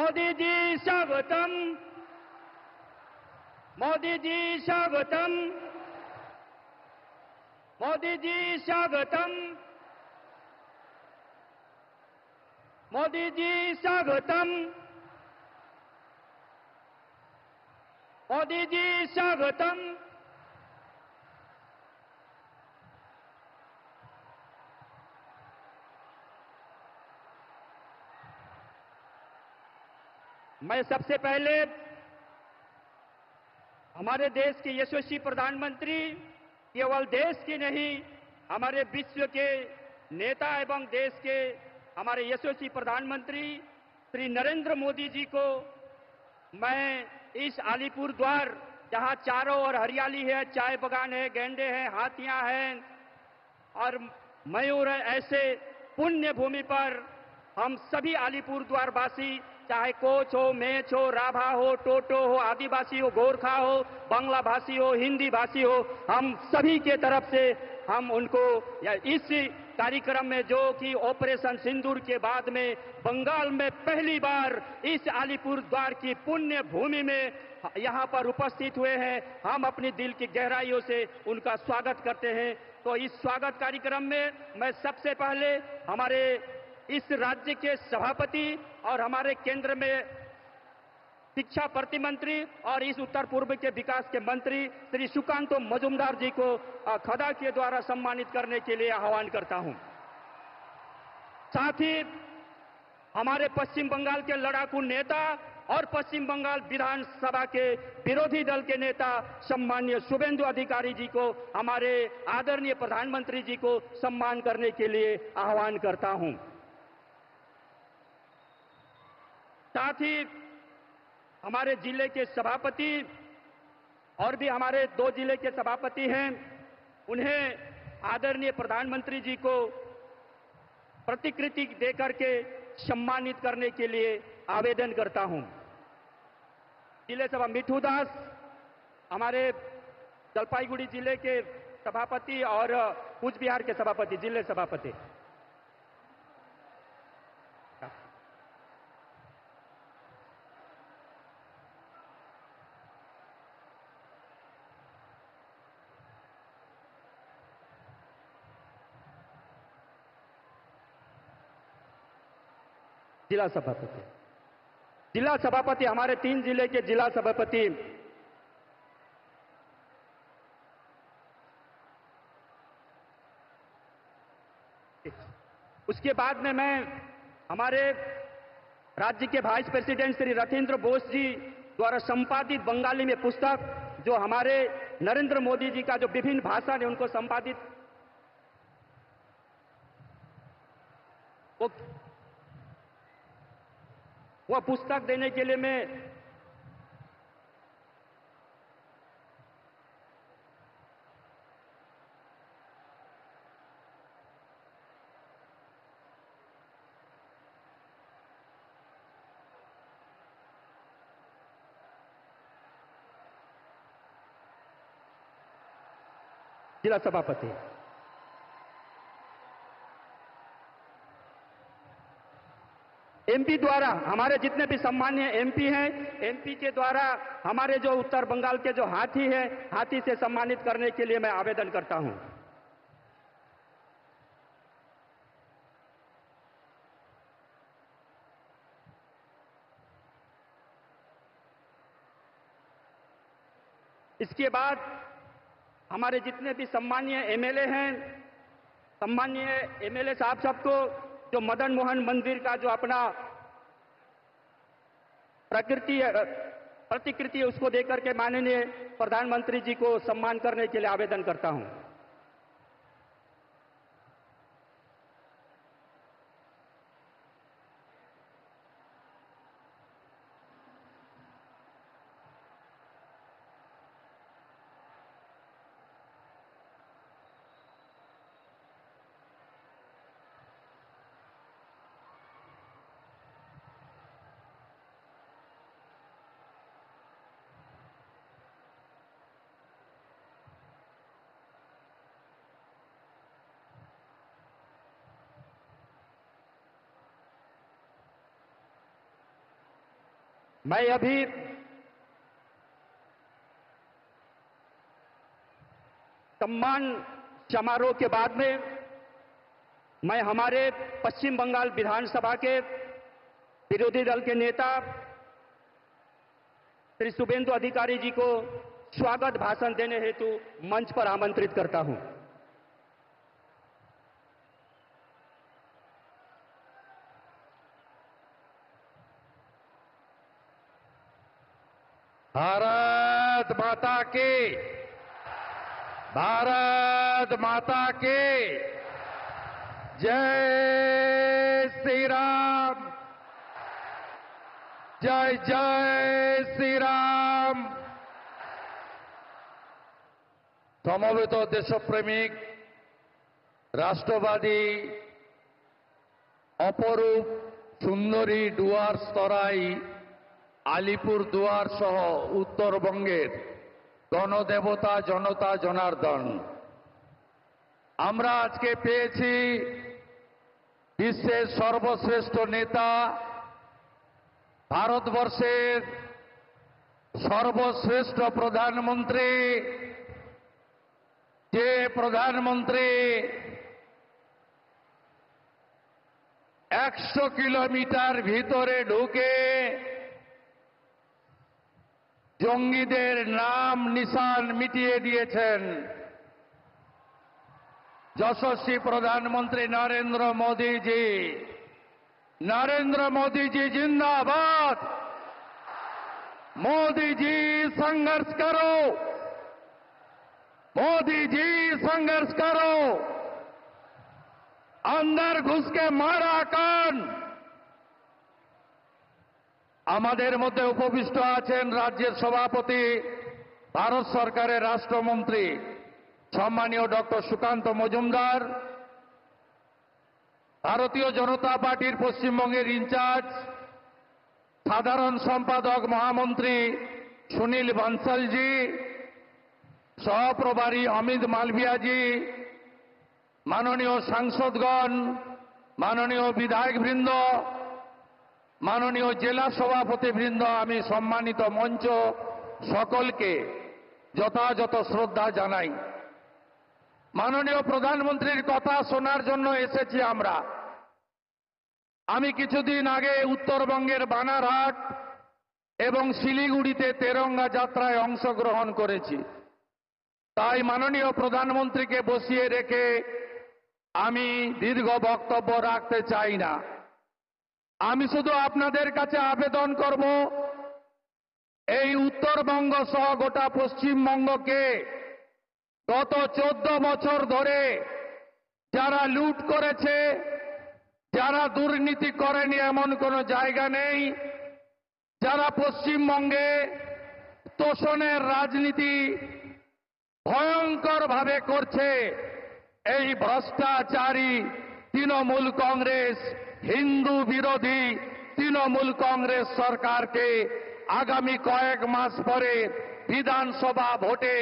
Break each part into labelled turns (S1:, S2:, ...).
S1: मोदी जी स्वागतम, मोदी जी स्वागतम, मोदी जी स्वागतम, मोदी जी स्वागतम, मोदी जी स्वागतम। मैं सबसे पहले हमारे देश के यशस्वी प्रधानमंत्री, केवल देश के नहीं हमारे विश्व के नेता एवं देश के हमारे यशस्वी प्रधानमंत्री श्री नरेंद्र मोदी जी को मैं इस अलीपुर द्वार, जहां चारों ओर हरियाली है, चाय बगान है, गेंडे हैं, हाथियां हैं और मयूर है, ऐसे पुण्य भूमि पर हम सभी अलीपुर द्वार वासी, चाहे कोच हो, मेच हो, राभा हो, टोटो हो, आदिवासी हो, गोरखा हो, बांग्ला भाषी हो, हिंदी भाषी हो, हम सभी के तरफ से हम उनको इस कार्यक्रम में, जो कि ऑपरेशन सिंदूर के बाद में बंगाल में पहली बार इस अलीपुर द्वार की पुण्य भूमि में यहां पर उपस्थित हुए हैं, हम अपनी दिल की गहराइयों से उनका स्वागत करते हैं। तो इस स्वागत कार्यक्रम में मैं सबसे पहले हमारे इस राज्य के सभापति और हमारे केंद्र में शिक्षा प्रतिमंत्री और इस उत्तर पूर्व के विकास के मंत्री श्री सुकांतो मजुमदार जी को खदा के द्वारा सम्मानित करने के लिए आह्वान करता हूं। साथ ही हमारे पश्चिम बंगाल के लड़ाकू नेता और पश्चिम बंगाल विधानसभा के विरोधी दल के नेता सम्माननीय शुभेंदु अधिकारी जी को, हमारे आदरणीय प्रधानमंत्री जी को सम्मान करने के लिए आह्वान करता हूं। साथ ही हमारे जिले के सभापति और भी हमारे 2 जिले के सभापति हैं, उन्हें आदरणीय प्रधानमंत्री जी को प्रतिकृति देकर के सम्मानित करने के लिए आवेदन करता हूं। जिले सभा मिठू दास, हमारे जलपाईगुड़ी जिले के सभापति और कूच बिहार के सभापति, जिले सभापति। जिला सभापति, जिला सभापति, हमारे 3 जिले के जिला सभापति उसके बाद में मैं हमारे राज्य के वाइस प्रेसिडेंट श्री रथींद्र बोस जी द्वारा संपादित बंगाली में पुस्तक, जो हमारे नरेंद्र मोदी जी का जो विभिन्न भाषा ने उनको संपादित, वह पुस्तक देने के लिए मैं जिला सभापति, एमपी द्वारा हमारे जितने भी सम्मान्य एमपी हैं, एमपी के द्वारा हमारे जो उत्तर बंगाल के जो हाथी हैं, हाथी से सम्मानित करने के लिए मैं आवेदन करता हूं। इसके बाद हमारे जितने भी सम्मानीय एमएलए हैं, सम्मानीय एमएलए साहब सबको जो मदन मोहन मंदिर का जो अपना प्रतिकृति है उसको देकर के माननीय प्रधानमंत्री जी को सम्मान करने के लिए आवेदन करता हूं। मैं अभी सम्मान समारोह के बाद में मैं हमारे पश्चिम बंगाल विधानसभा के विरोधी दल के नेता श्री शुभेंदु अधिकारी जी को स्वागत भाषण देने हेतु मंच पर आमंत्रित करता हूं।
S2: भारत माता की, भारत माता की जय श्री राम, जय जय श्री राम। সমবেত দেশপ্রেমিক রাষ্ট্রবাদী অপরূপ সুন্দরী ডুয়ার্স তরাই আলিপুরদুয়ার সহ উত্তরবঙ্গের গণদেবতা জনতা জনার্দন, আমরা আজকে পেয়েছি বিশ্বের সর্বশ্রেষ্ঠ নেতা, ভারতবর্ষের সর্বশ্রেষ্ঠ প্রধানমন্ত্রী, যে প্রধানমন্ত্রী 100 কিলোমিটার ভিতরে ঢুকে জঙ্গিদের নাম নিশান মিটিয়ে দিয়েছেন, যশস্বী প্রধানমন্ত্রী নরেন্দ্র মোদী জি। नरेंद्र मोदी जी जिंदाबाद। मोदी जी संघर्ष करो, मोदी जी संघर्ष करो, अंदर घुस के मारा कान। আমাদের মধ্যে উপবিষ্ট আছেন রাজ্যের সভাপতি, ভারত সরকারের রাষ্ট্রমন্ত্রী সম্মানীয় ডক্টর সুকান্ত মজুমদার, ভারতীয় জনতা পার্টির পশ্চিমবঙ্গের ইনচার্জ সাধারণ সম্পাদক মহামন্ত্রী সুনীল বানসালজি, সহপ্রভারী অমিত মালভিয়াজি, মাননীয় সাংসদগণ, মাননীয় বিধায়কবৃন্দ, মাননীয় জেলা সভাপতিবৃন্দ, আমি সম্মানিত মঞ্চ সকলকে যথাযথ শ্রদ্ধা জানাই। মাননীয় প্রধানমন্ত্রীর কথা শোনার জন্য এসেছি আমরা। আমি কিছুদিন আগে উত্তরবঙ্গের বানারহাট এবং শিলিগুড়িতে তেরঙ্গা যাত্রায় অংশগ্রহণ করেছি। তাই মাননীয় প্রধানমন্ত্রীকে বসিয়ে রেখে আমি দীর্ঘ বক্তব্য রাখতে চাই না। আমি শুধু আপনাদের কাছে আবেদন করব, এই উত্তরবঙ্গ সহ গোটা পশ্চিমবঙ্গকে গত 14 বছর ধরে যারা লুট করেছে, যারা দুর্নীতি করেনি এমন কোনো জায়গা নেই, যারা পশ্চিমবঙ্গে তোষণের রাজনীতি ভয়ঙ্করভাবে করছে, এই ভ্রষ্টাচারী তৃণমূল কংগ্রেস, হিন্দু বিরোধী তৃণমূল কংগ্রেস সরকারকে আগামী কয়েক মাস পরে বিধানসভা ভোটে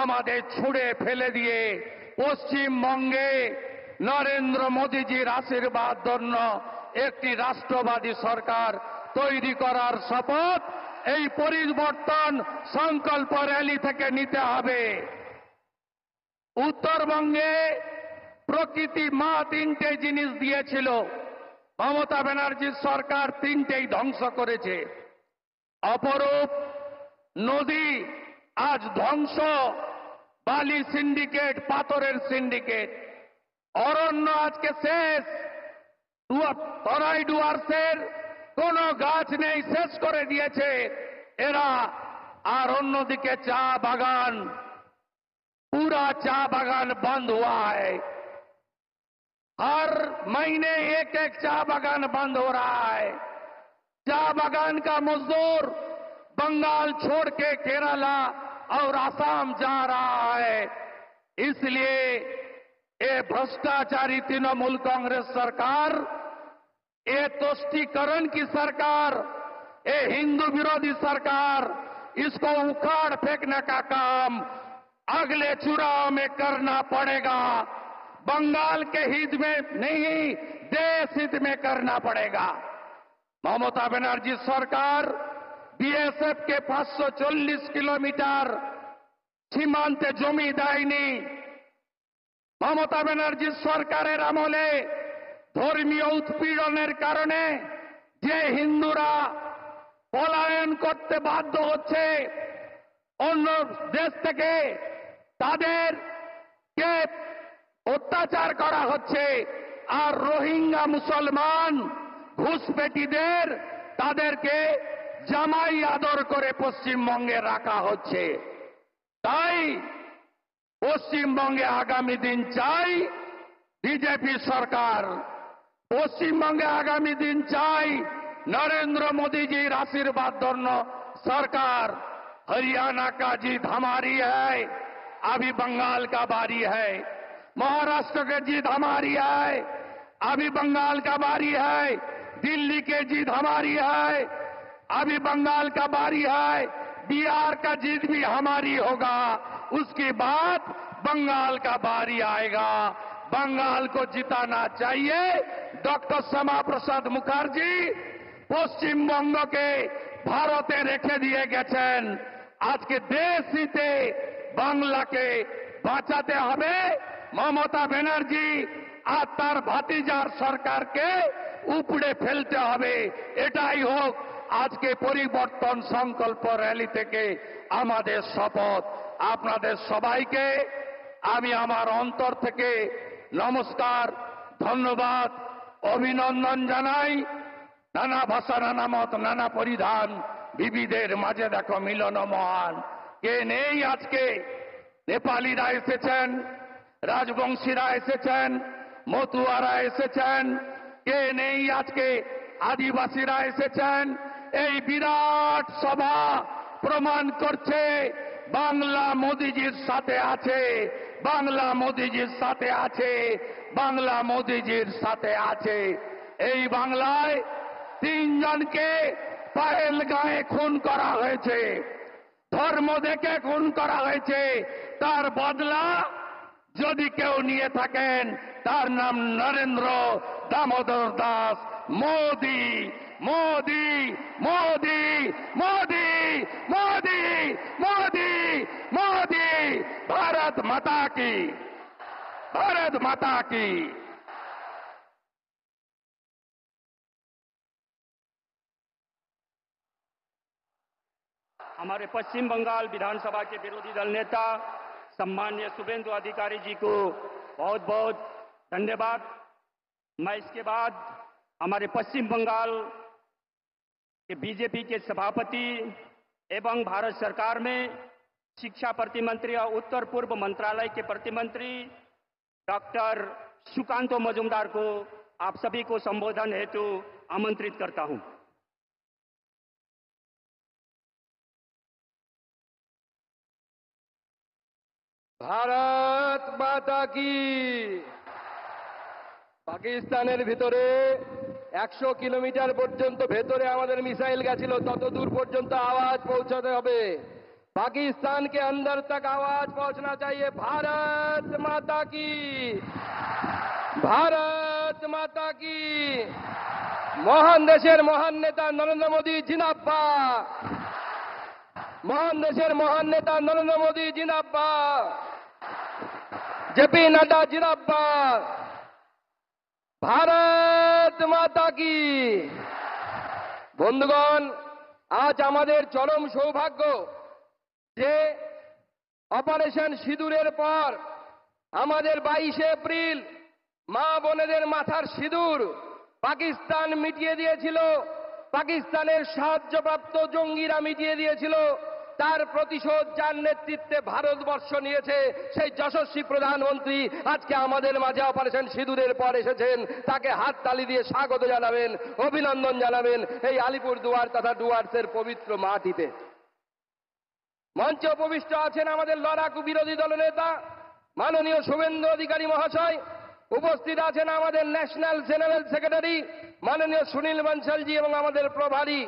S2: আমাদের ছুঁড়ে ফেলে দিয়ে পশ্চিমবঙ্গে নরেন্দ্র মোদীজির আশীর্বাদ ধন্য একটি রাষ্ট্রবাদী সরকার তৈরি করার শপথ এই পরিবর্তন সংকল্প র্যালি থেকে নিতে হবে। উত্তরবঙ্গে প্রকৃতি মা 3টে জিনিস দিয়েছিল, মমতা ব্যানার্জির সরকার 3টেই ধ্বংস করেছে। অপরূপ নদী আজ ধ্বংস, বালি সিন্ডিকেট, পাথরের সিন্ডিকেট। অরণ্য আজকে শেষ, তরাই ডুয়ার্সের কোন গাছ নেই, শেষ করে দিয়েছে এরা। আর অন্যদিকে চা বাগান, पूरा चा बागान बंद हुआ है। हर महीने एक एक चा बागान बंद हो रहा है। चा बागान का मजदूर बंगाल छोड़ के केरला और असम जा रहा है। इसलिए ये भ्रष्टाचारी तृणमूल कांग्रेस सरकार, ये तुष्टीकरण की सरकार, ये हिंदू विरोधी सरकार, इसको उखाड़ फेंकने का काम अगले चुनाव में करना पड़ेगा। बंगाल के हित में नहीं, देश हित में करना पड़ेगा। ममता बनर्जी सरकार বিএসএফকে 540 কিলোমিটার সীমান্তে জমি দেয়নি। মমতা ব্যানার্জির সরকারের আমলে ধর্মীয় উৎপীড়নের কারণে যে হিন্দুরা পলায়ন করতে বাধ্য হচ্ছে অন্য দেশ থেকে, তাদেরকে অত্যাচার করা হচ্ছে, আর রোহিঙ্গা মুসলমান ঘুষপেটিদের তাদেরকে জামাই আদর করে পশ্চিমবঙ্গে রাখা হচ্ছে। তাই পশ্চিমবঙ্গে আগামী দিন চাই বিজেপি সরকার, পশ্চিমবঙ্গে আগামী দিন চাই नरेंद्र मोदी जी आशीर्वाद धন্য सरकार। हरियाणा का जीत हमारी है, अभी बंगाल का बारी है। महाराष्ट्र के जीत हमारी है, अभी बंगाल का बारी है। दिल्ली के जीत हमारी है, अभी बंगाल का बारी है। बिहार का जीत भी हमारी होगा, उसके बाद बंगाल का बारी आएगा। बंगाल को जिताना चाहिए। डॉक्टर श्यामा प्रसाद मुखर्जी পশ্চিমবঙ্গকে ভারতে রেখে দিয়ে গেছেন। আজকে দেশ হিতে বাংলাকে বাঁচাতে হবে। মমতা ব্যানার্জি আর তার ভাতিজার সরকারকে উপড়ে ফেলতে হবে। এটাই হোক আজকে পরিবর্তন সংকল্প র্যালি থেকে আমাদের শপথ। আপনাদের সবাইকে আমি আমার অন্তর থেকে নমস্কার, ধন্যবাদ, অভিনন্দন জানাই। নানা ভাষা, নানা মত, নানা পরিধান, বিবিধের মাঝে দেখো মিলন মহান। কে নেই আজকে? নেপালিরা এসেছেন, রাজবংশীরা এসেছেন, মতুয়ারা এসেছেন। কে নেই আজকে? আদিবাসীরা এসেছেন। এই বিরাট সভা প্রমাণ করছে বাংলা মোদিজির সাথে আছে, বাংলা মোদিজির সাথে আছে, বাংলা মোদিজির সাথে আছে। এই বাংলায় 3 জনকে পহেলগাঁয়ে খুন করা হয়েছে, ধর্ম দেখে খুন করা হয়েছে। তার বদলা যদি কেউ নিয়ে থাকেন, তার নাম নরেন্দ্র দামোদর দাস মোদি। মোদি মোদি মোদি মোদি মোদি মোদি। ভারত মাতা কি, ভারত মাতা কি।
S1: हमारे पश्चिम बंगाल विधानसभा के विरोधी दल नेता सम्माननीय शुभेंदु अधिकारी जी को बहुत बहुत धन्यवाद। मैं इसके बाद हमारे पश्चिम बंगाल के बीजेपी के सभापति एवं भारत सरकार में शिक्षा प्रतिमंत्री और उत्तर पूर्व मंत्रालय के प्रतिमंत्री डॉक्टर सुकांतो मजुमदार को आप सभी को संबोधन हेतु आमंत्रित करता हूं।
S3: ভারত মাতা কি। পাকিস্তানের ভিতরে 100 কিলোমিটার পর্যন্ত ভেতরে আমাদের মিসাইল গেছিল, তত দূর পর্যন্ত আওয়াজ পৌঁছাতে হবে। पाकिस्तान के अंदर तक आवाज पहुंचना चाहिए। भारत माता की, भारत माता की। মহান দেশের মহান নেতা নরেন্দ্র মোদী জিন্দাবাদ, মহান দেশের মহান নেতা নরেন্দ্র মোদী জিন্দাবাদ, জেপি নাড্ডা জিন্দাবাদ। ভারত মাতা কি। বন্ধুগণ, আজ আমাদের চরম সৌভাগ্য যে অপারেশন সিঁদুরের পর আমাদের 22 এপ্রিল মা বোনেদের মাথার সিঁদুর পাকিস্তান মিটিয়ে দিয়েছিল, পাকিস্তানের সাহায্যপ্রাপ্ত জঙ্গিরা মিটিয়ে দিয়েছিল। তার প্রতিশোধ যার নেতৃত্বে ভারতবর্ষ নিয়েছে, সেই যশস্বী প্রধানমন্ত্রী আজকে আমাদের মাঝে অপারেশন সিঁদুরের পর এসেছেন। তাকে হাততালি দিয়ে স্বাগত জানাবেন, অভিনন্দন জানাবেন এই আলিপুরদুয়ার তথা ডুয়ার্সের পবিত্র মাটিতে। মঞ্চে উপবিষ্ট আছেন আমাদের লড়াকু বিরোধী দলনেতা মাননীয় শুভেন্দু অধিকারী মহাশয়। উপস্থিত আছেন আমাদের ন্যাশনাল জেনারেল সেক্রেটারি মাননীয় সুনীল বনশালজি এবং আমাদের প্রভারী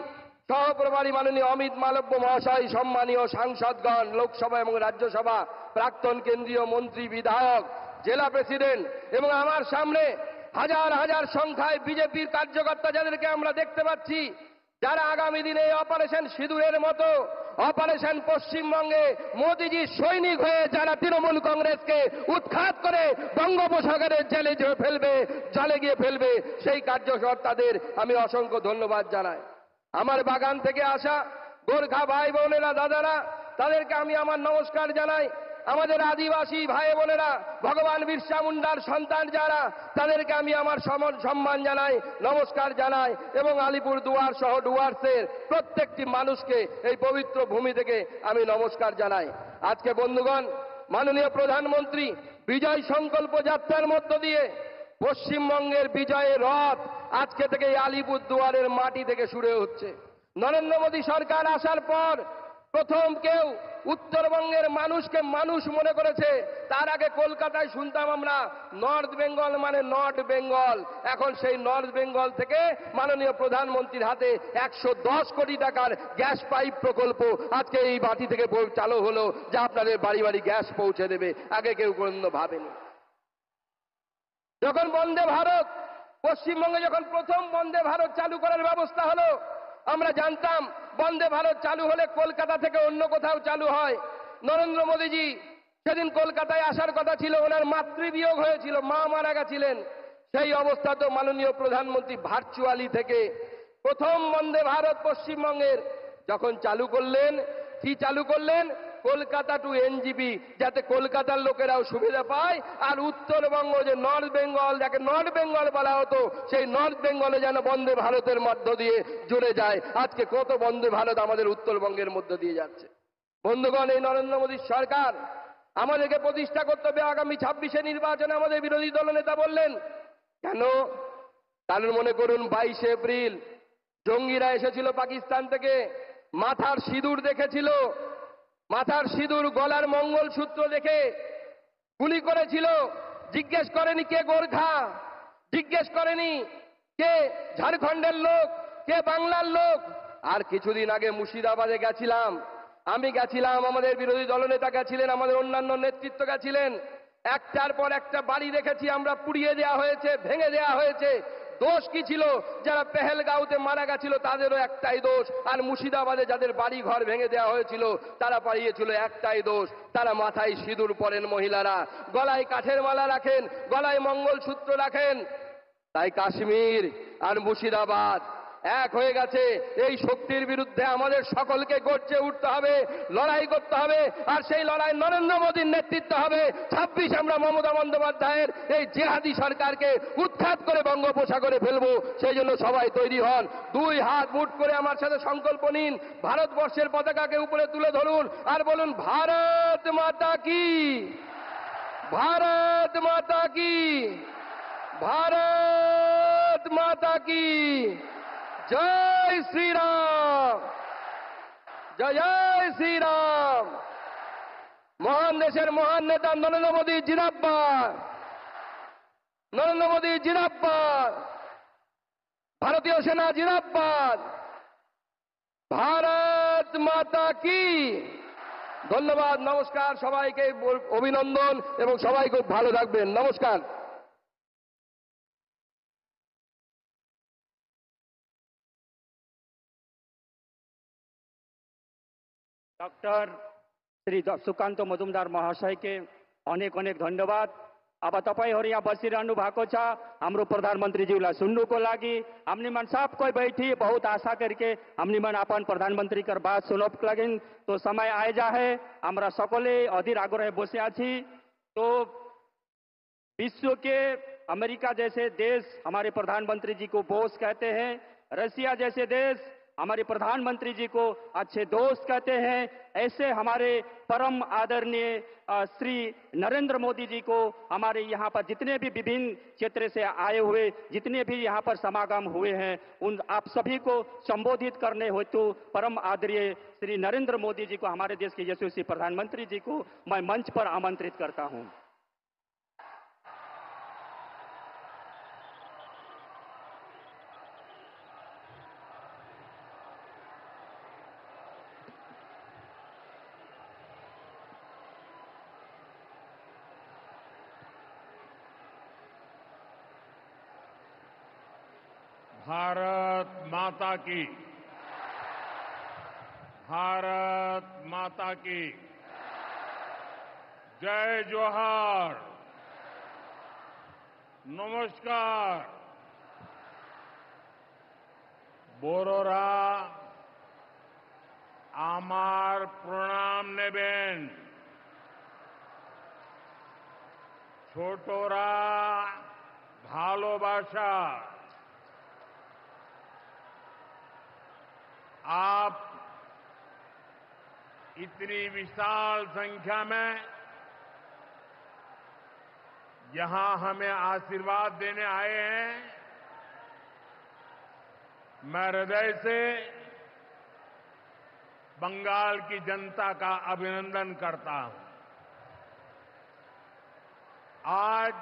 S3: সহপ্রভারী মাননীয় অমিত মালব্য মহাশয়, সম্মানীয় সাংসদগণ, লোকসভা এবং রাজ্যসভা প্রাক্তন কেন্দ্রীয় মন্ত্রী, বিধায়ক, জেলা প্রেসিডেন্ট এবং আমার সামনে হাজার হাজার সংখ্যায় বিজেপির কার্যকর্তা যাদেরকে আমরা দেখতে পাচ্ছি, যারা আগামী দিনে অপারেশন সিঁদুরের মতো অপারেশন পশ্চিমবঙ্গে মোদিজির সৈনিক হয়ে যারা তৃণমূল কংগ্রেসকে উৎখাত করে বঙ্গোপসাগরের জেলে গিয়ে ফেলবে সেই কার্যকর্তাদের আমি অসংখ্য ধন্যবাদ জানাই। আমার বাগান থেকে আসা গোর্খা ভাই বোনেরা, দাদারা, তাদেরকে আমি আমার নমস্কার জানাই। আমাদের আদিবাসী ভাই বোনেরা, ভগবান বিরসা মুন্ডার সন্তান যারা, তাদেরকে আমি আমার সম্মান জানাই, নমস্কার জানাই, এবং আলিপুর দুয়ার সহ ডুয়ার্সের প্রত্যেকটি মানুষকে এই পবিত্র ভূমি থেকে আমি নমস্কার জানাই। আজকে বন্ধুগণ, মাননীয় প্রধানমন্ত্রী বিজয় সংকল্প যাত্রার মধ্য দিয়ে পশ্চিমবঙ্গের বিজয়ের রথ আজকে থেকে এই আলিপুর দুয়ারের মাটি থেকে শুরু হচ্ছে। নরেন্দ্র মোদী সরকার আসার পর প্রথম কেউ উত্তরবঙ্গের মানুষকে মানুষ মনে করেছে। তার আগে কলকাতায় শুনতাম আমরা নর্থ বেঙ্গল মানে নর্থ বেঙ্গল। এখন সেই নর্থ বেঙ্গল থেকে মাননীয় প্রধানমন্ত্রীর হাতে 110 কোটি টাকার গ্যাস পাইপ প্রকল্প আজকে এই মাটি থেকে চালু হলো, যা আপনাদের বাড়ি বাড়ি গ্যাস পৌঁছে দেবে। আগে কেউ কোনো ভাবেনি। যখন বন্দে ভারত, পশ্চিমবঙ্গে যখন প্রথম বন্দে ভারত চালু করার ব্যবস্থা হলো, আমরা জানতাম বন্দে ভারত চালু হলে কলকাতা থেকে অন্য কোথাও চালু হয়। নরেন্দ্র মোদীজি সেদিন কলকাতায় আসার কথা ছিল, ওনার মাতৃবিয়োগ হয়েছিল, মা মারা গেছিলেন। সেই অবস্থাতেও মাননীয় প্রধানমন্ত্রী ভার্চুয়ালি থেকে প্রথম বন্দে ভারত পশ্চিমবঙ্গের যখন চালু করলেন, কি চালু করলেন? কলকাতা টু এনজিপি, যাতে কলকাতার লোকেরাও সুবিধা পায়, আর উত্তরবঙ্গ যে নর্থ বেঙ্গল, যাকে নর্থ বেঙ্গল বলা হতো, সেই নর্থ বেঙ্গলে যেন বন্দে ভারতের মধ্য দিয়ে জুড়ে যায়। আজকে কত বন্দে ভারত আমাদের উত্তরবঙ্গের মধ্য দিয়ে যাচ্ছে। বন্ধুগণ, এই নরেন্দ্র মোদীর সরকার আমাদেরকে প্রতিষ্ঠা করতে হবে। আগামী 26শে নির্বাচনে আমাদের বিরোধী দলনেতা বললেন, কেন? কারণ মনে করুন 22শে এপ্রিল জঙ্গিরা এসেছিল পাকিস্তান থেকে, মাথার সিঁদুর দেখেছিল, মাথার সিঁদুর, গলার মঙ্গলসূত্র দেখে গুলি করেছিল। জিজ্ঞেস করেনি কে গোর্খা, জিজ্ঞেস করেনি কে ঝাড়খণ্ডের লোক, কে বাংলার লোক। আর কিছুদিন আগে মুর্শিদাবাদে গেছিলাম, আমি গেছিলাম, আমাদের বিরোধী দলনেতা গেছিলেন, আমাদের অন্যান্য নেতৃত্ব গেছিলেন। একটার পর একটা বাড়ি দেখেছি আমরা, পুড়িয়ে দেওয়া হয়েছে, ভেঙে দেওয়া হয়েছে। দোষ কি ছিল? যারা পেহেলগাঁওতে মারা গেছিল তাদেরও একটাই দোষ, আর মুর্শিদাবাদে যাদের বাড়ি ঘর ভেঙে দেওয়া হয়েছিল তারা পালিয়েছিল, একটাই দোষ, তারা মাথায় সিঁদুর পরেন মহিলারা, গলায় কাঠের মালা রাখেন, গলায় মঙ্গলসূত্র রাখেন। তাই কাশ্মীর আর মুর্শিদাবাদ এক হয়ে গেছে। এই শক্তির বিরুদ্ধে আমাদের সকলকে গর্জে উঠতে হবে, লড়াই করতে হবে, আর সেই লড়াই নরেন্দ্র মোদীর নেতৃত্ব হবে। 26 আমরা মমতা বন্দ্যোপাধ্যায়ের এই জিহাদি সরকারকে উৎখাত করে বঙ্গোপসাগরে ফেলবো। সেই জন্য সবাই তৈরি হন, দুই হাত মুঠ করে আমার সাথে সংকল্প নিন, ভারতবর্ষের পতাকাকে উপরে তুলে ধরুন আর বলুন, ভারত মাতা কি, ভারত মাতা কি, ভারত মাতা কি। জয় শ্রীরাম, জয় জয় শ্রীরাম। মহান দেশের মহান নেতা নরেন্দ্র মোদী জিন্দাবাদ, নরেন্দ্র মোদী জিন্দাবাদ, ভারতীয় সেনা জিন্দাবাদ, ভারত মাতা কি। ধন্যবাদ, নমস্কার, সবাইকে অভিনন্দন এবং সবাই খুব ভালো থাকবেন। নমস্কার।
S1: डॉक्टर श्री सुकान्त मजुमदार महाशय के अनेक अनेक धन्यवाद। अब तपाईहरु यहाँ बसिरहनु भएको छ, हाम्रो प्रधानमन्त्रीज्यूलाई सुन्नुको लागि। हमनी मन सब कोही बैठी बहुत आशा करके हमनी मन अपन प्रधानमन्त्री कर बात सुनोक लागि। तो समय आए जा है, हमरा सकले अधीर आग्रह बसिया छी। तो विश्व के अमेरिका जैसे देश हमारे प्रधानमंत्री जी को बॉस कहते हैं, रसिया जैसे देश हमारे प्रधानमंत्री जी को अच्छे दोस्त कहते हैं। ऐसे हमारे परम आदरणीय श्री नरेंद्र मोदी जी को हमारे यहाँ पर जितने भी विभिन्न क्षेत्र से आए हुए जितने भी यहाँ पर समागम हुए हैं, उन आप सभी को संबोधित करने हेतु परम आदरणीय श्री नरेंद्र मोदी जी को, हमारे देश के यशस्वी प्रधानमंत्री जी को मैं मंच पर आमंत्रित करता हूँ।
S4: भारत माता की भारत माता की जय जोहार। नमस्कार। बोरोरा आमार प्रणाम नेबेन। छोटोरा भालोबाशा। आप इतनी विशाल संख्या में यहां हमें आशीर्वाद देने आए हैं। मैं हृदय से बंगाल की जनता का अभिनंदन करता हूं। आज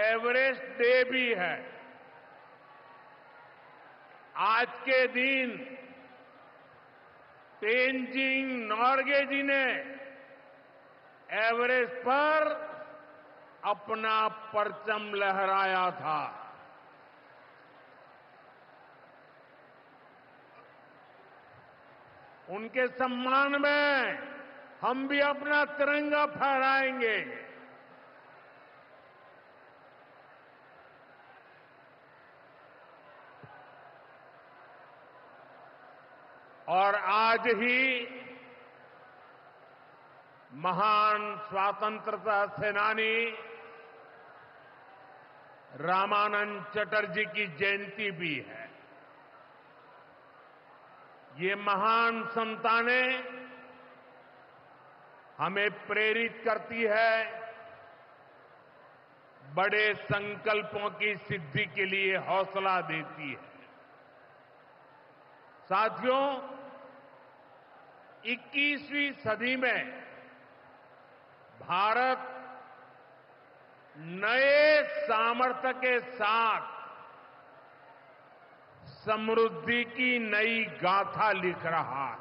S4: एवरेस्ट डे भी है। आज के दिन तेनजिंग नोर्गे जी ने एवरेस्ट पर अपना परचम लहराया था। उनके सम्मान में हम भी अपना तिरंगा फहराएंगे। और आज ही महान स्वतंत्रता सेनानी रामानंद चटर्जी की जयंती भी है। ये महान संतानें हमें प्रेरित करती है, बड़े संकल्पों की सिद्धि के लिए हौसला देती है। साथियों, 21वीं सदी में भारत नए सामर्थ्य के साथ समृद्धि की नई गाथा लिख रहा है।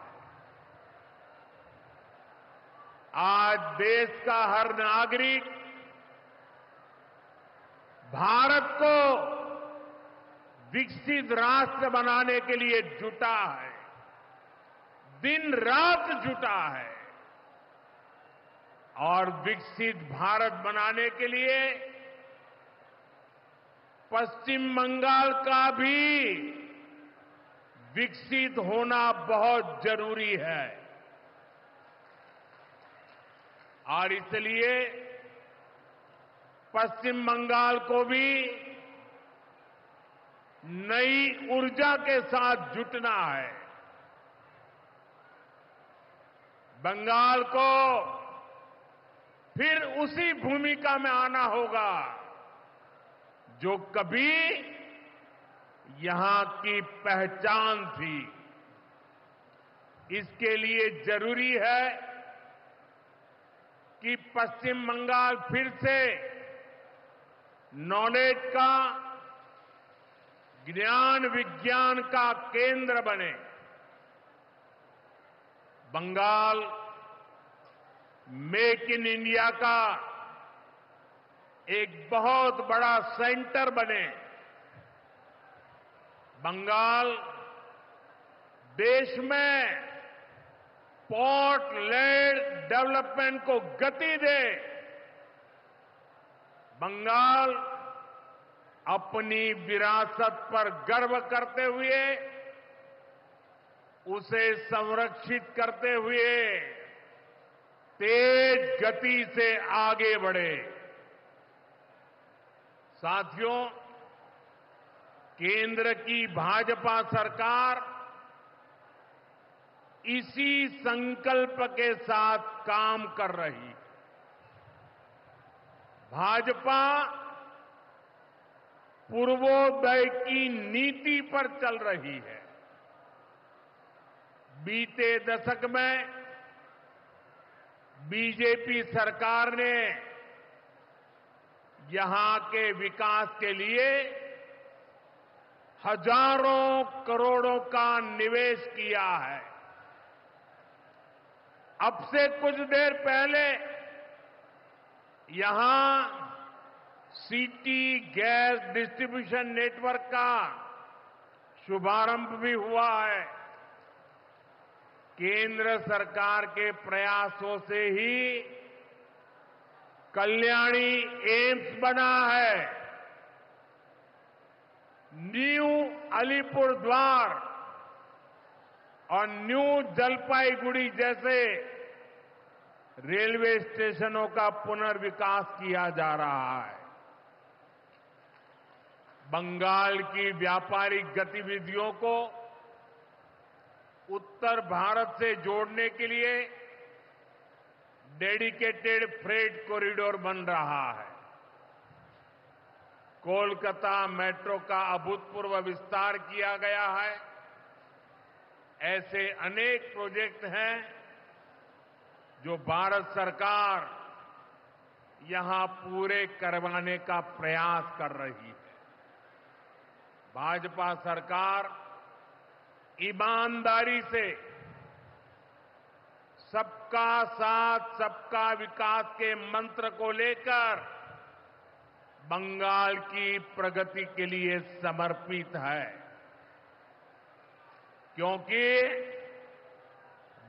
S4: आज देश का हर नागरिक भारत को विकसित राष्ट्र बनाने के लिए जुटा है, दिन रात जुटा है। और विकसित भारत बनाने के लिए पश्चिम बंगाल का भी विकसित होना बहुत जरूरी है। और इसलिए पश्चिम बंगाल को भी नई ऊर्जा के साथ जुटना है। बंगाल को फिर उसी भूमिका में आना होगा जो कभी यहां की पहचान थी। इसके लिए जरूरी है कि पश्चिम बंगाल फिर से नॉलेज का, ज्ञान विज्ञान का केंद्र बने। बंगाल मेक इन इंडिया का एक बहुत बड़ा सेंटर बने। बंगाल देश में पोर्ट लेड डेवलपमेंट को गति दे। बंगाल अपनी विरासत पर गर्व करते हुए, उसे संरक्षित करते हुए तेज गति से आगे बढ़े। साथियों, केंद्र की भाजपा सरकार इसी संकल्प के साथ काम कर रही। भाजपा पूर्वोदय की नीति पर चल रही है। बीते दशक में बीजेपी सरकार ने यहां के विकास के लिए हजारों करोड़ों का निवेश किया है। अब से कुछ देर पहले यहां सिटी गैस डिस्ट्रीब्यूशन नेटवर्क का शुभारंभ भी हुआ है। केंद्र सरकार के प्रयासों से ही कल्याणी एम्स बना है। न्यू अलीपुर द्वार और न्यू जलपाईगुड़ी जैसे रेलवे स्टेशनों का पुनर्विकास किया जा रहा है। बंगाल की व्यापारिक गतिविधियों को उत्तर भारत से जोड़ने के लिए डेडिकेटेड फ्रेट कॉरिडोर बन रहा है। कोलकाता मेट्रो का अभूतपूर्व विस्तार किया गया है। ऐसे अनेक प्रोजेक्ट हैं जो भारत सरकार यहां पूरे करवाने का प्रयास कर रही है। भाजपा सरकार ईमानदारी से सबका साथ सबका विकास के मंत्र को लेकर बंगाल की प्रगति के लिए समर्पित है, क्योंकि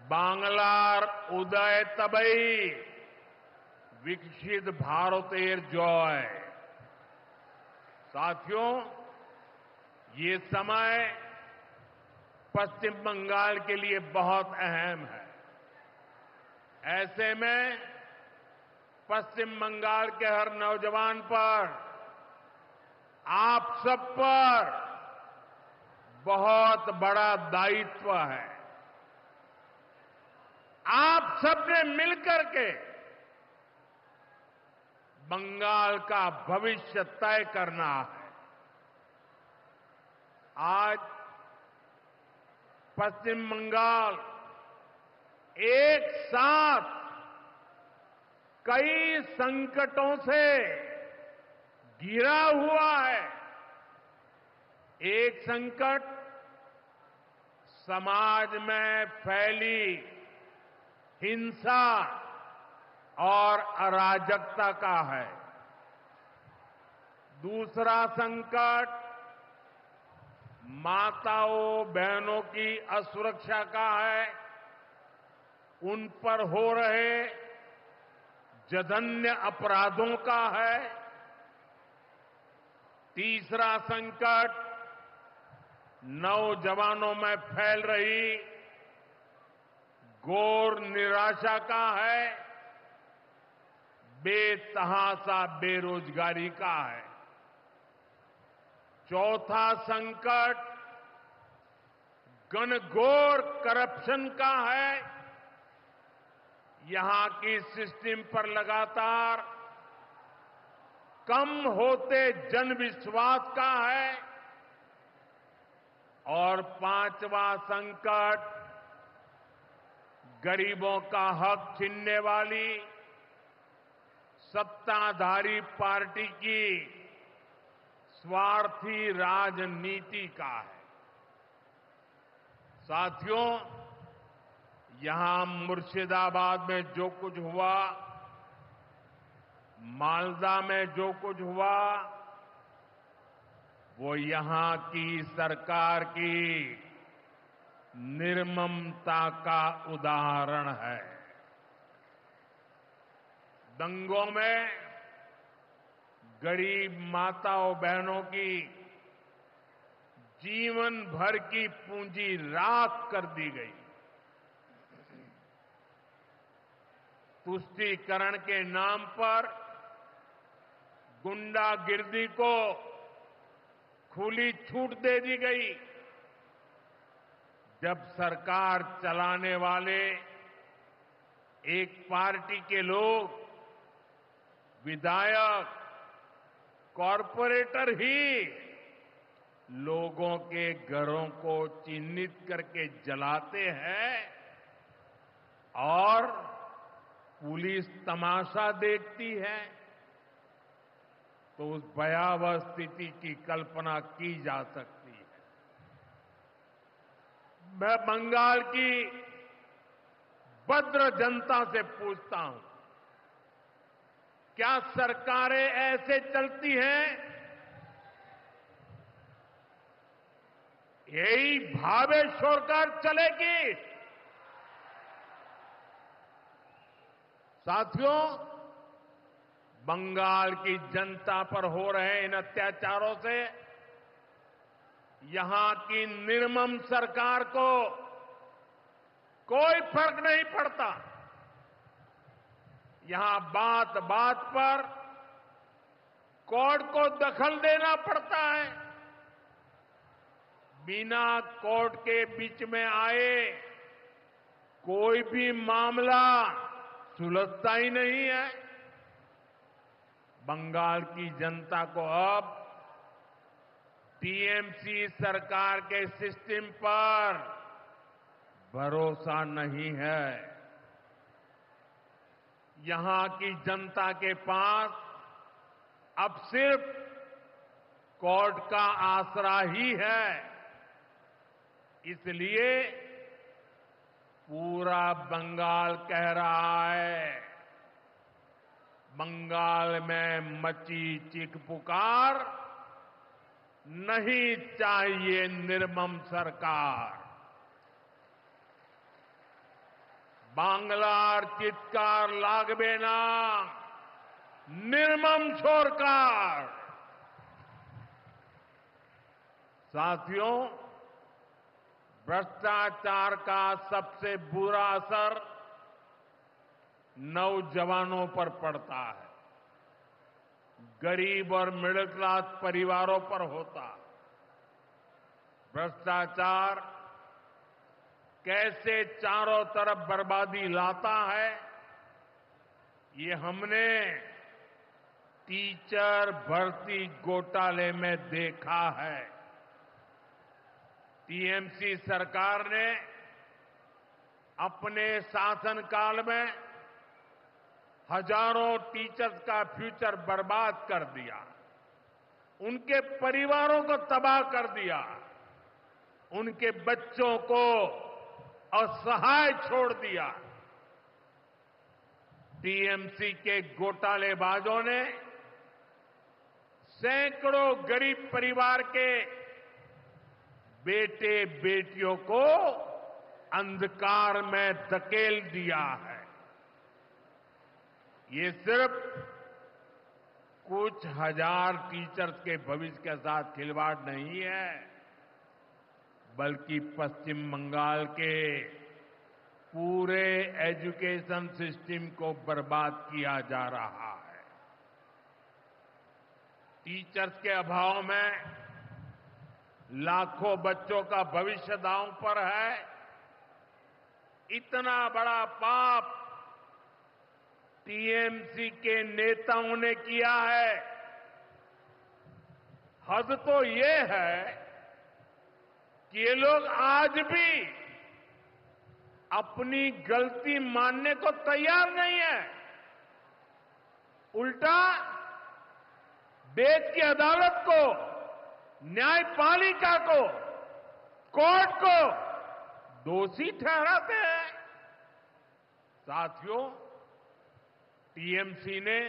S4: बांग्लार उदय तबई विकसित भारतेर जय। साथियों, ये समय पश्चिम बंगाल के लिए बहुत अहम है। ऐसे में पश्चिम बंगाल के हर नौजवान पर, आप सब पर बहुत बड़ा दायित्व है। आप सबने मिलकर के बंगाल का भविष्य तय करना है। आज पश्चिम बंगाल एक साथ कई संकटों से घिरा हुआ है। एक संकट समाज में फैली हिंसा और अराजकता का है। दूसरा संकट माताओं बहनों की असुरक्षा का है। उन पर हो रहे जघन्य अपराधों का है। तीसरा संकट नौजवानों में फैल रही घोर निराशा का है। बेतहाशा बेरोजगारी का है। चौथा संकट घनघोर करप्शन का है। यहां की सिस्टम पर लगातार कम होते जन विश्वास का है। और पांचवा संकट गरीबों का हक छीनने वाली सत्ताधारी पार्टी की स्वार्थी राजनीति का है। साथियों, यहां मुर्शिदाबाद में जो कुछ हुआ, मालदा में जो कुछ हुआ, वो यहां की सरकार की निर्ममता का उदाहरण है। दंगों में गरीब माताओं बहनों की जीवन भर की पूंजी राख कर दी गई। तुष्टीकरण के नाम पर गुंडागिर्दी को खुली छूट दे दी गई। जब सरकार चलाने वाले एक पार्टी के लोग, विधायक, कॉरपोरेटर ही लोगों के घरों को चिन्हित करके जलाते हैं और पुलिस तमाशा देखती है, तो उस भयावह स्थिति की कल्पना की जा सकती है। मैं बंगाल की भद्र जनता से पूछता हूं, क्या सरकारें ऐसे चलती हैं? यही भावे छोड़कर चलेगी? साथियों, बंगाल की जनता पर हो रहे इन अत्याचारों से यहां की निर्मम सरकार को कोई फर्क नहीं पड़ता। यहां बात बात पर कोर्ट को दखल देना पड़ता है। बिना कोर्ट के बीच में आए कोई भी मामला सुलझता ही नहीं है। बंगाल की जनता को अब टीएमसी सरकार के सिस्टम पर भरोसा नहीं है। यहां की जनता के पास अब सिर्फ कोर्ट का आसरा ही है। इसलिए पूरा बंगाल कह रहा है, बंगाल में मची चीख पुकार, नहीं चाहिए निर्मम सरकार। बांग्लार चित्कार लागबे ना, निर्मम सरकार। साथियों, भ्रष्टाचार का सबसे बुरा असर नौजवानों पर पड़ता है, गरीब और मिडिल क्लास परिवारों पर होता है। भ्रष्टाचार कैसे चारों तरफ बर्बादी लाता है, ये हमने टीचर भर्ती घोटाले में देखा है। टीएमसी सरकार ने अपने शासनकाल में हजारों टीचर्स का फ्यूचर बर्बाद कर दिया, उनके परिवारों को तबाह कर दिया, उनके बच्चों को असहाय छोड़ दिया। टीएमसी के घोटालेबाजों ने सैकड़ों गरीब परिवार के बेटे बेटियों को अंधकार में धकेल दिया है। ये सिर्फ कुछ हजार टीचर्स के भविष्य के साथ खिलवाड़ नहीं है, बल्कि पश्चिम बंगाल के पूरे एजुकेशन सिस्टम को बर्बाद किया जा रहा है। टीचर्स के अभाव में लाखों बच्चों का भविष्य दांव पर है। इतना बड़ा पाप टीएमसी के नेताओं ने किया है। हद तो ये है कि ये लोग आज भी अपनी गलती मानने को तैयार नहीं है। उल्टा देश की अदालत को, न्यायपालिका को, कोर्ट को दोषी ठहराते हैं। साथियों, टीएमसी ने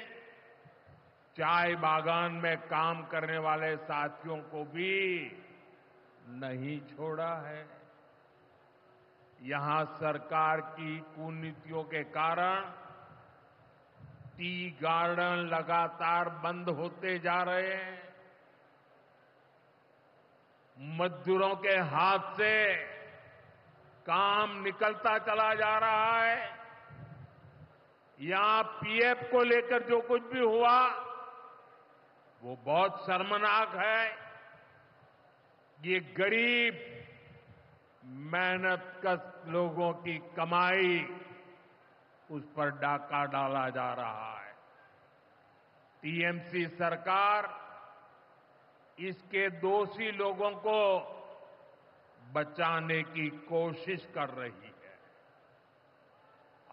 S4: चाय बागान में काम करने वाले साथियों को भी नहीं छोड़ा है। यहां सरकार की कुनीतियों के कारण टी गार्डन लगातार बंद होते जा रहे हैं। मजदूरों के हाथ से काम निकलता चला जा रहा है। यहां पीएफ को लेकर जो कुछ भी हुआ वो बहुत शर्मनाक है। ये गरीब मेहनतकश लोगों की कमाई, उस पर डाका डाला जा रहा है। टीएमसी सरकार इसके दोषी लोगों को बचाने की कोशिश कर रही है।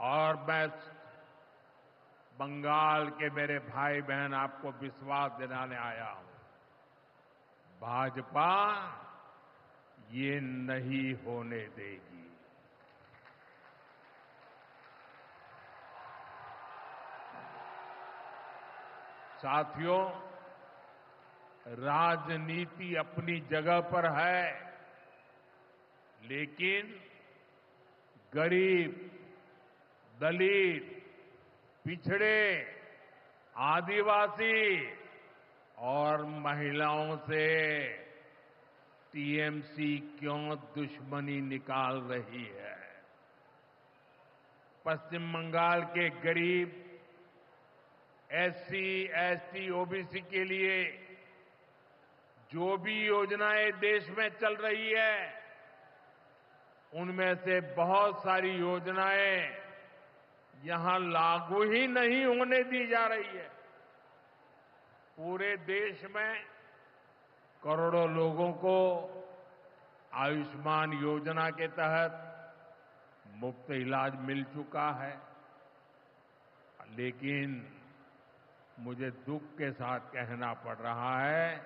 S4: और मैं बंगाल के मेरे भाई बहन आपको विश्वास दिलाने आया हूं, भाजपा ये नहीं होने देगी। साथियों, राजनीति अपनी जगह पर है, लेकिन गरीब, दलित, पिछड़े, आदिवासी और महिलाओं से टीएमसी क्यों दुश्मनी निकाल रही है। पश्चिम बंगाल के गरीब एससी, एसटी, ओबीसी के लिए जो भी योजनाएं देश में चल रही है, उनमें से बहुत सारी योजनाएं यहां लागू ही नहीं होने दी जा रही है। पूरे देश में करोड़ों लोगों को आयुष्मान योजना के तहत मुफ्त इलाज मिल चुका है, लेकिन मुझे दुख के साथ कहना पड़ रहा है,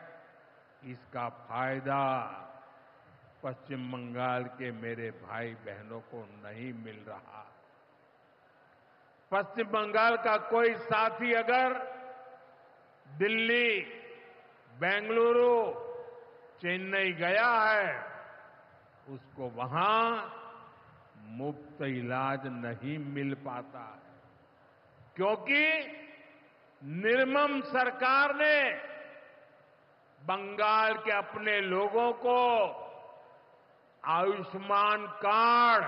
S4: इसका फायदा पश्चिम बंगाल के मेरे भाई बहनों को नहीं मिल रहा। पश्चिम बंगाल का कोई साथी अगर दिल्ली, बेंगलुरु, चेन्नई गया है, उसको वहां मुफ्त इलाज नहीं मिल पाता है, क्योंकि निर्मम सरकार ने बंगाल के अपने लोगों को आयुष्मान कार्ड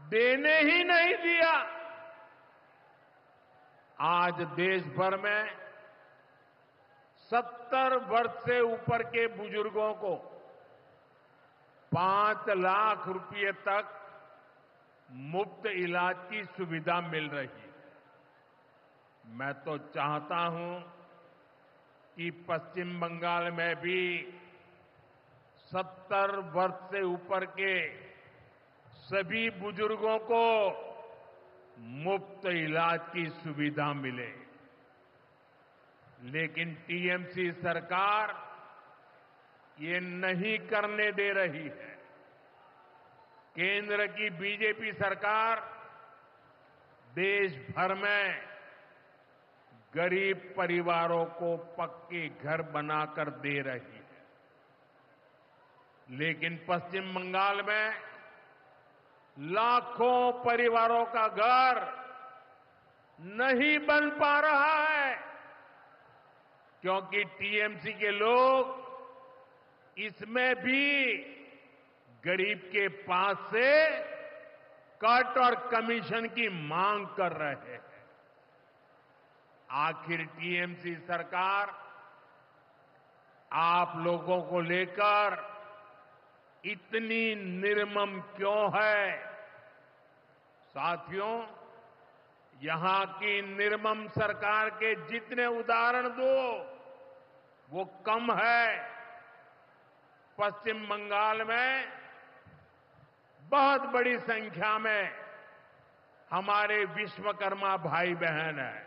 S4: देने ही नहीं दिया। आज देश भर में 70 वर्ष से ऊपर के बुजुर्गों को 5 लाख रुपए तक मुफ्त इलाज की सुविधा मिल रही है। मैं तो चाहता हूं कि पश्चिम बंगाल में भी 70 वर्ष से ऊपर के सभी बुजुर्गों को मुफ्त इलाज की सुविधा मिले, लेकिन टीएमसी सरकार ये नहीं करने दे रही है। केंद्र की बीजेपी सरकार देश भर में गरीब परिवारों को पक्के घर बनाकर दे रही है, लेकिन पश्चिम बंगाल में लाखों परिवारों का घर नहीं बन पा रहा है, क्योंकि टीएमसी के लोग इसमें भी गरीब के पास से कट और कमीशन की मांग कर रहे हैं। आखिर टीएमसी सरकार आप लोगों को लेकर इतनी निर्मम क्यों है? साथियों, यहां की निर्मम सरकार के जितने उदाहरण दो वो कम है। पश्चिम बंगाल में बहुत बड़ी संख्या में हमारे विश्वकर्मा भाई बहन हैं।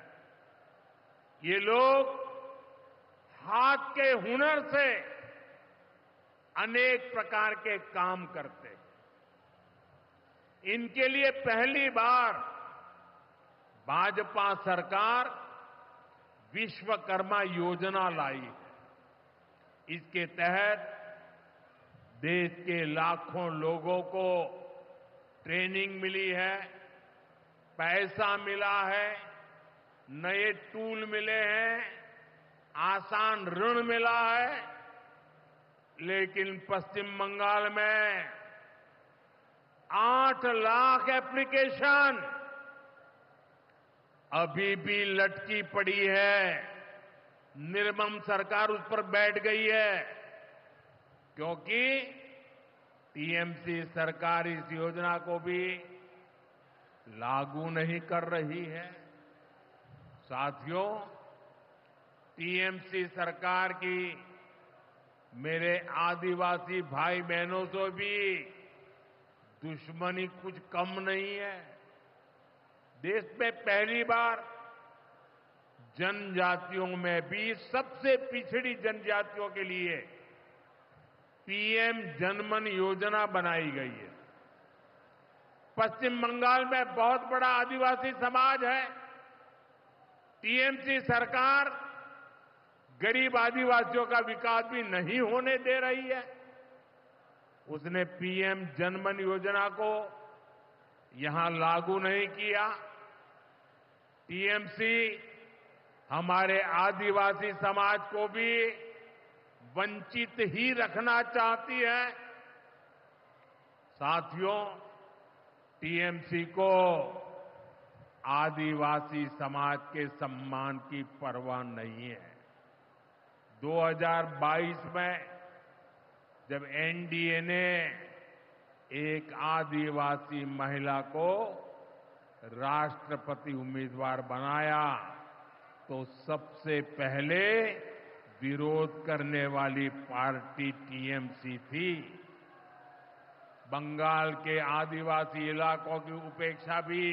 S4: ये लोग हाथ के हुनर से अनेक प्रकार के काम करते हैं। इनके लिए पहली बार भाजपा सरकार विश्वकर्मा योजना लाई है। इसके तहत देश के लाखों लोगों को ट्रेनिंग मिली है, पैसा मिला है, नए टूल मिले हैं, आसान ऋण मिला है, लेकिन पश्चिम बंगाल में 8 लाख एप्लीकेशन अभी भी लटकी पड़ी है। निर्मम सरकार उस पर बैठ गई है, क्योंकि टीएमसी सरकार इस योजना को भी लागू नहीं कर रही है। साथियों, टीएमसी सरकार की मेरे आदिवासी भाई बहनों से भी दुश्मनी कुछ कम नहीं है। देश में पहली बार जनजातियों में भी सबसे पिछड़ी जनजातियों के लिए पीएम जनमन योजना बनाई गई है। पश्चिम बंगाल में बहुत बड़ा आदिवासी समाज है। टीएमसी सरकार गरीब आदिवासियों का विकास भी नहीं होने दे रही है। उसने पीएम जनमन योजना को यहां लागू नहीं किया। टीएमसी हमारे आदिवासी समाज को भी वंचित ही रखना चाहती है। साथियों, टीएमसी को आदिवासी समाज के सम्मान की परवाह नहीं है। 2022 में जब एनडीए ने एक आदिवासी महिला को राष्ट्रपति उम्मीदवार बनाया तो सबसे पहले विरोध करने वाली पार्टी टीएमसी थी। बंगाल के आदिवासी इलाकों की उपेक्षा भी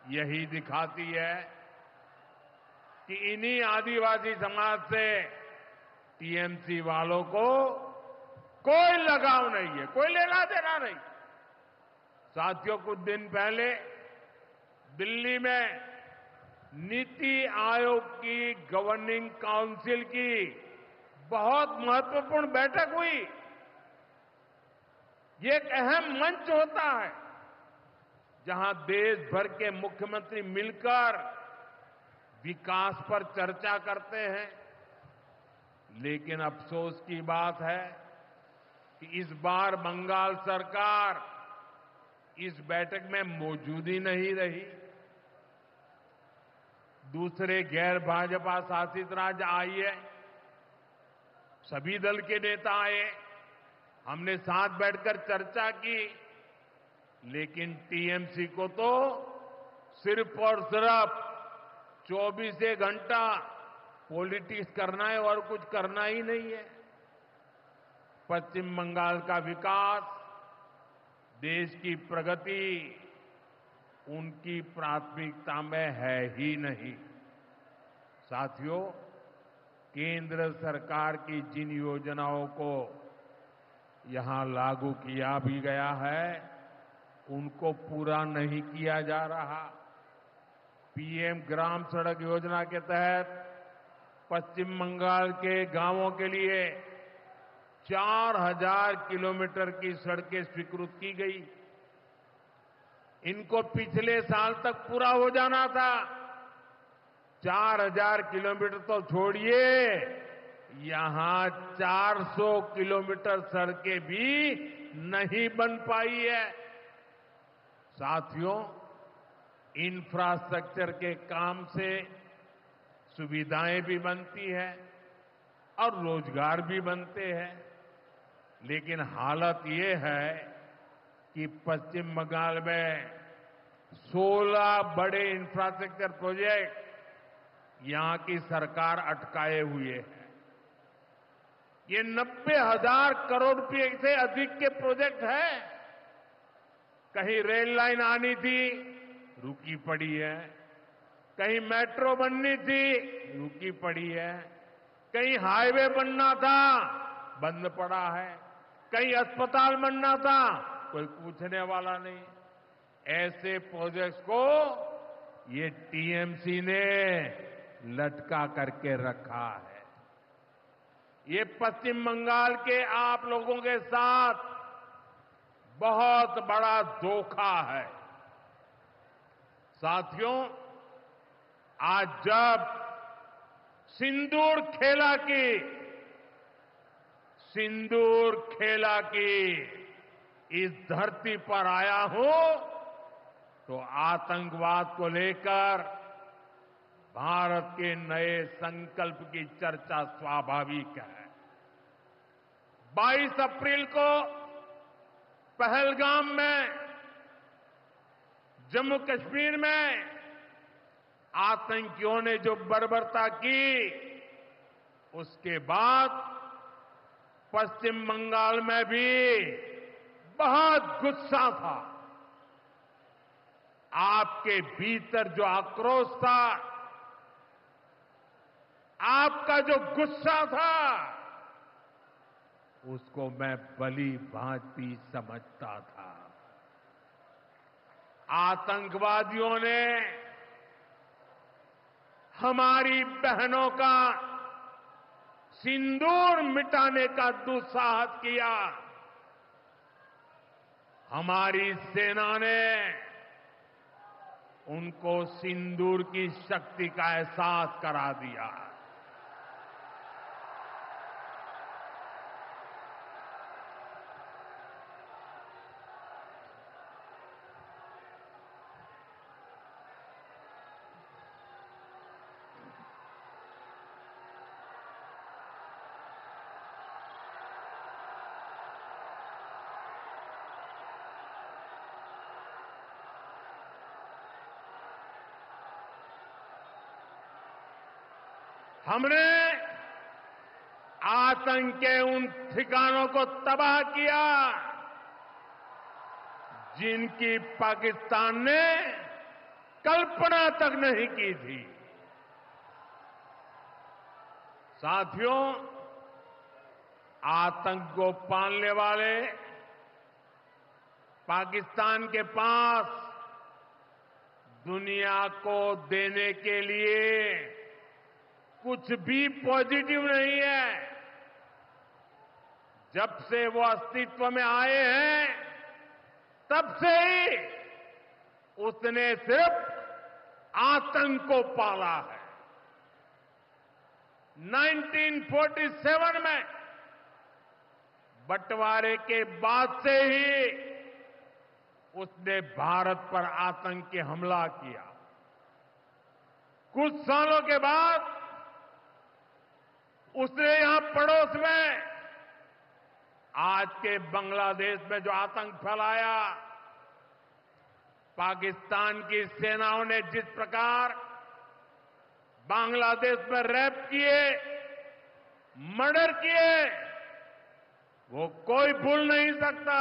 S4: यही दिखाती है कि इन्हीं आदिवासी समाज से टीएमसी वालों को कोई लगाव नहीं है, कोई लेना देना नहीं। साथियों, कुछ दिन पहले दिल्ली में नीति आयोग की गवर्निंग काउंसिल की बहुत महत्वपूर्ण बैठक हुई। ये एक अहम मंच होता है जहां देश भर के मुख्यमंत्री मिलकर विकास पर चर्चा करते हैं। लेकिन अफसोस की बात है कि इस बार बंगाल सरकार इस बैठक में मौजूद ही नहीं रही। दूसरे गैर भाजपा शासित राज्य आए, सभी दल के नेता आए, हमने साथ बैठकर चर्चा की, लेकिन टीएमसी को तो सिर्फ और सिर्फ 24 घंटा पॉलिटिक्स करना है और कुछ करना ही नहीं है। पश्चिम बंगाल का विकास, देश की प्रगति उनकी प्राथमिकता में है ही नहीं। साथियों, केंद्र सरकार की जिन योजनाओं को यहां लागू किया भी गया है उनको पूरा नहीं किया जा रहा। पीएम ग्राम सड़क योजना के तहत पश्चिम बंगाल के गांवों के लिए 4000 किलोमीटर की सड़कें स्वीकृत की गई। इनको पिछले साल तक पूरा हो जाना था। 4000 किलोमीटर तो छोड़िए, यहां 400 किलोमीटर सड़कें भी नहीं बन पाई है। साथियों, इंफ्रास्ट्रक्चर के काम से सुविधाएं भी बनती है और रोजगार भी बनते हैं। लेकिन हालत ये है कि पश्चिम बंगाल में 16 बड़े इंफ्रास्ट्रक्चर प्रोजेक्ट यहां की सरकार अटकाए हुए है। ये 90,000 करोड़ रुपए से अधिक के प्रोजेक्ट हैं। कहीं रेल लाइन आनी थी, रुकी पड़ी है। कहीं मेट्रो बननी थी, रुकी पड़ी है। कहीं हाईवे बनना था, बंद पड़ा है। कहीं अस्पताल बनना था, कोई पूछने वाला नहीं। ऐसे प्रोजेक्ट्स को ये टीएमसी ने लटका करके रखा है। ये पश्चिम बंगाल के आप लोगों के साथ बहुत बड़ा धोखा है। साथियों, आज जब सिंदूर खेला की इस धरती पर आया हूं तो आतंकवाद को लेकर भारत के नए संकल्प की चर्चा स्वाभाविक है। 22 अप्रैल को पहलगाम में, जम्मू कश्मीर में आतंकियों ने जो बर्बरता की, उसके बाद पश्चिम बंगाल में भी बहुत गुस्सा था। आपके भीतर जो आक्रोश था, आपका जो गुस्सा था, उसको मैं भली भांति समझता था। आतंकवादियों ने हमारी बहनों का सिंदूर मिटाने का दुस्साहस किया। हमारी सेना ने उनको सिंदूर की शक्ति का एहसास करा दिया। हमने आतंक के उन ठिकानों को तबाह किया जिनकी पाकिस्तान ने कल्पना तक नहीं की थी। साथियों, आतंक को पालने वाले पाकिस्तान के पास दुनिया को देने के लिए कुछ भी पॉजिटिव नहीं है। जब से वो अस्तित्व में आए हैं तब से ही उसने सिर्फ आतंक को पाला है। 1947 में बंटवारे के बाद से ही उसने भारत पर आतंकी हमला किया। कुछ सालों के बाद उसने यहां पड़ोस में आज के बांग्लादेश में जो आतंक फैलाया, पाकिस्तान की सेनाओं ने जिस प्रकार बांग्लादेश में रेप किए, मर्डर किए, वो कोई भूल नहीं सकता।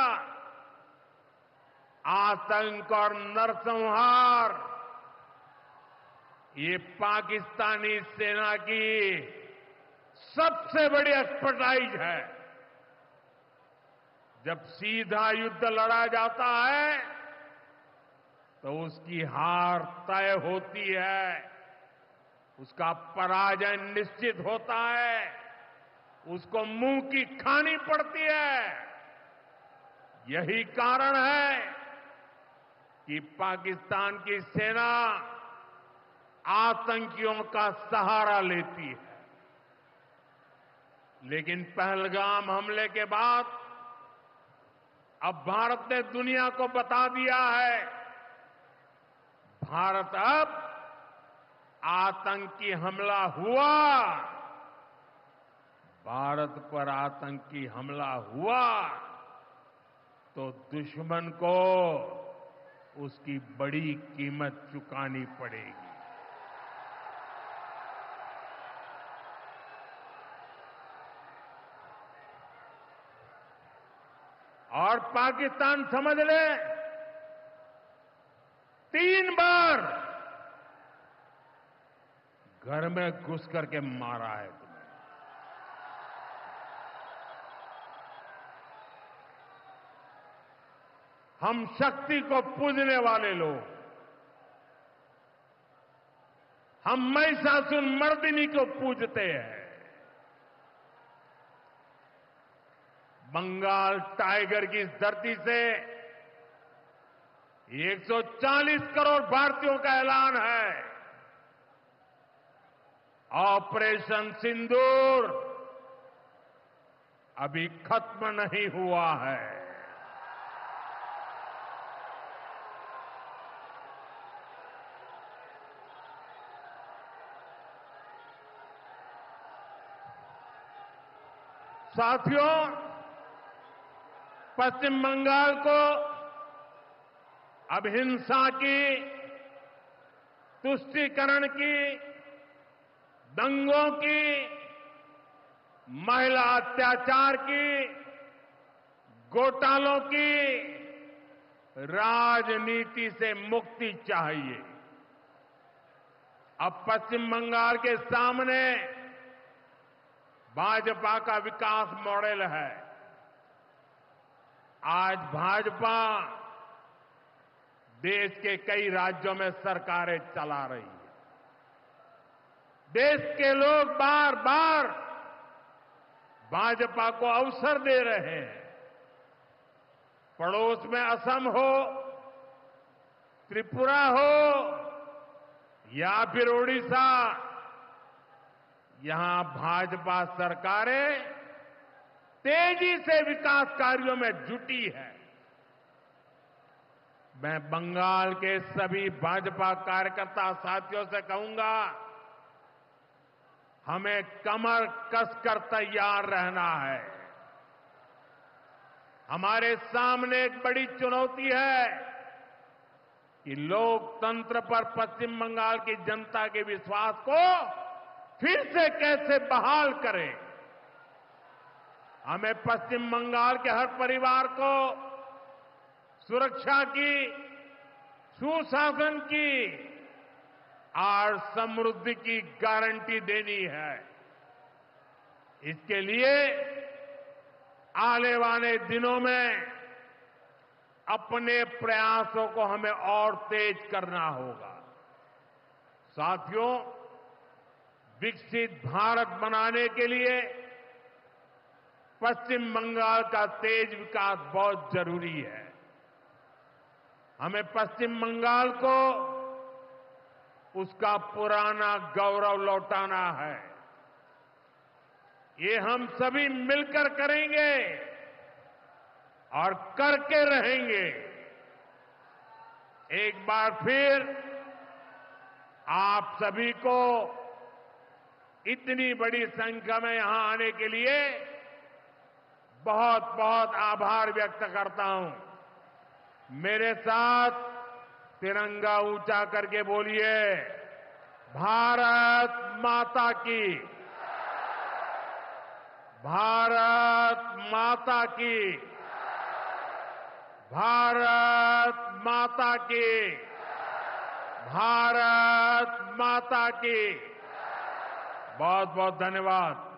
S4: आतंक और नरसंहार ये पाकिस्तानी सेना की सबसे बड़ी एक्सपर्टाइज है। जब सीधा युद्ध लड़ा जाता है तो उसकी हार तय होती है, उसका पराजय निश्चित होता है, उसको मुंह की खानी पड़ती है। यही कारण है कि पाकिस्तान की सेना आतंकियों का सहारा लेती है। लेकिन पहलगाम हमले के बाद अब भारत ने दुनिया को बता दिया है, भारत अब आतंकी हमला हुआ, भारत पर आतंकी हमला हुआ तो दुश्मन को उसकी बड़ी कीमत चुकानी पड़ेगी। और पाकिस्तान समझ ले 3 बार घर में घुस करके मारा है तुम्हें। हम शक्ति को पूजने वाले लोग, हम महिषासुर मर्दिनी को पूजते हैं। बंगाल टाइगर की इस धरती से 140 करोड़ भारतीयों का ऐलान है। ऑपरेशन सिंदूर अभी खत्म नहीं हुआ है। साथियों, पश्चिम बंगाल को अब हिंसा की, तुष्टीकरण की, दंगों की, महिला अत्याचार की, घोटालों की राजनीति से मुक्ति चाहिए। अब पश्चिम बंगाल के सामने भाजपा का विकास मॉडल है। आज भाजपा देश के कई राज्यों में सरकारें चला रही है। देश के लोग बार बार भाजपा को अवसर दे रहे हैं। पड़ोस में असम हो, त्रिपुरा हो या फिर ओडिशा, यहां भाजपा सरकारें तेजी से विकास कार्यों में जुटी है। मैं बंगाल के सभी भाजपा कार्यकर्ता साथियों से कहूंगा, हमें कमर कसकर तैयार रहना है। हमारे सामने एक बड़ी चुनौती है कि लोकतंत्र पर पश्चिम बंगाल की जनता के विश्वास को फिर से कैसे बहाल करें। हमें पश्चिम बंगाल के हर परिवार को सुरक्षा की, सुशासन की और समृद्धि की गारंटी देनी है। इसके लिए आने वाले दिनों में अपने प्रयासों को हमें और तेज करना होगा। साथियों, विकसित भारत बनाने के लिए पश्चिम बंगाल का तेज विकास बहुत जरूरी है। हमें पश्चिम बंगाल को उसका पुराना गौरव लौटाना है। ये हम सभी मिलकर करेंगे और करके रहेंगे। एक बार फिर आप सभी को इतनी बड़ी संख्या में यहां आने के लिए बहुत बहुत आभार व्यक्त करता हूं। मेरे साथ तिरंगा ऊंचा करके बोलिए, भारत माता की, भारत माता की, भारत माता की, भारत माता की। बहुत बहुत धन्यवाद।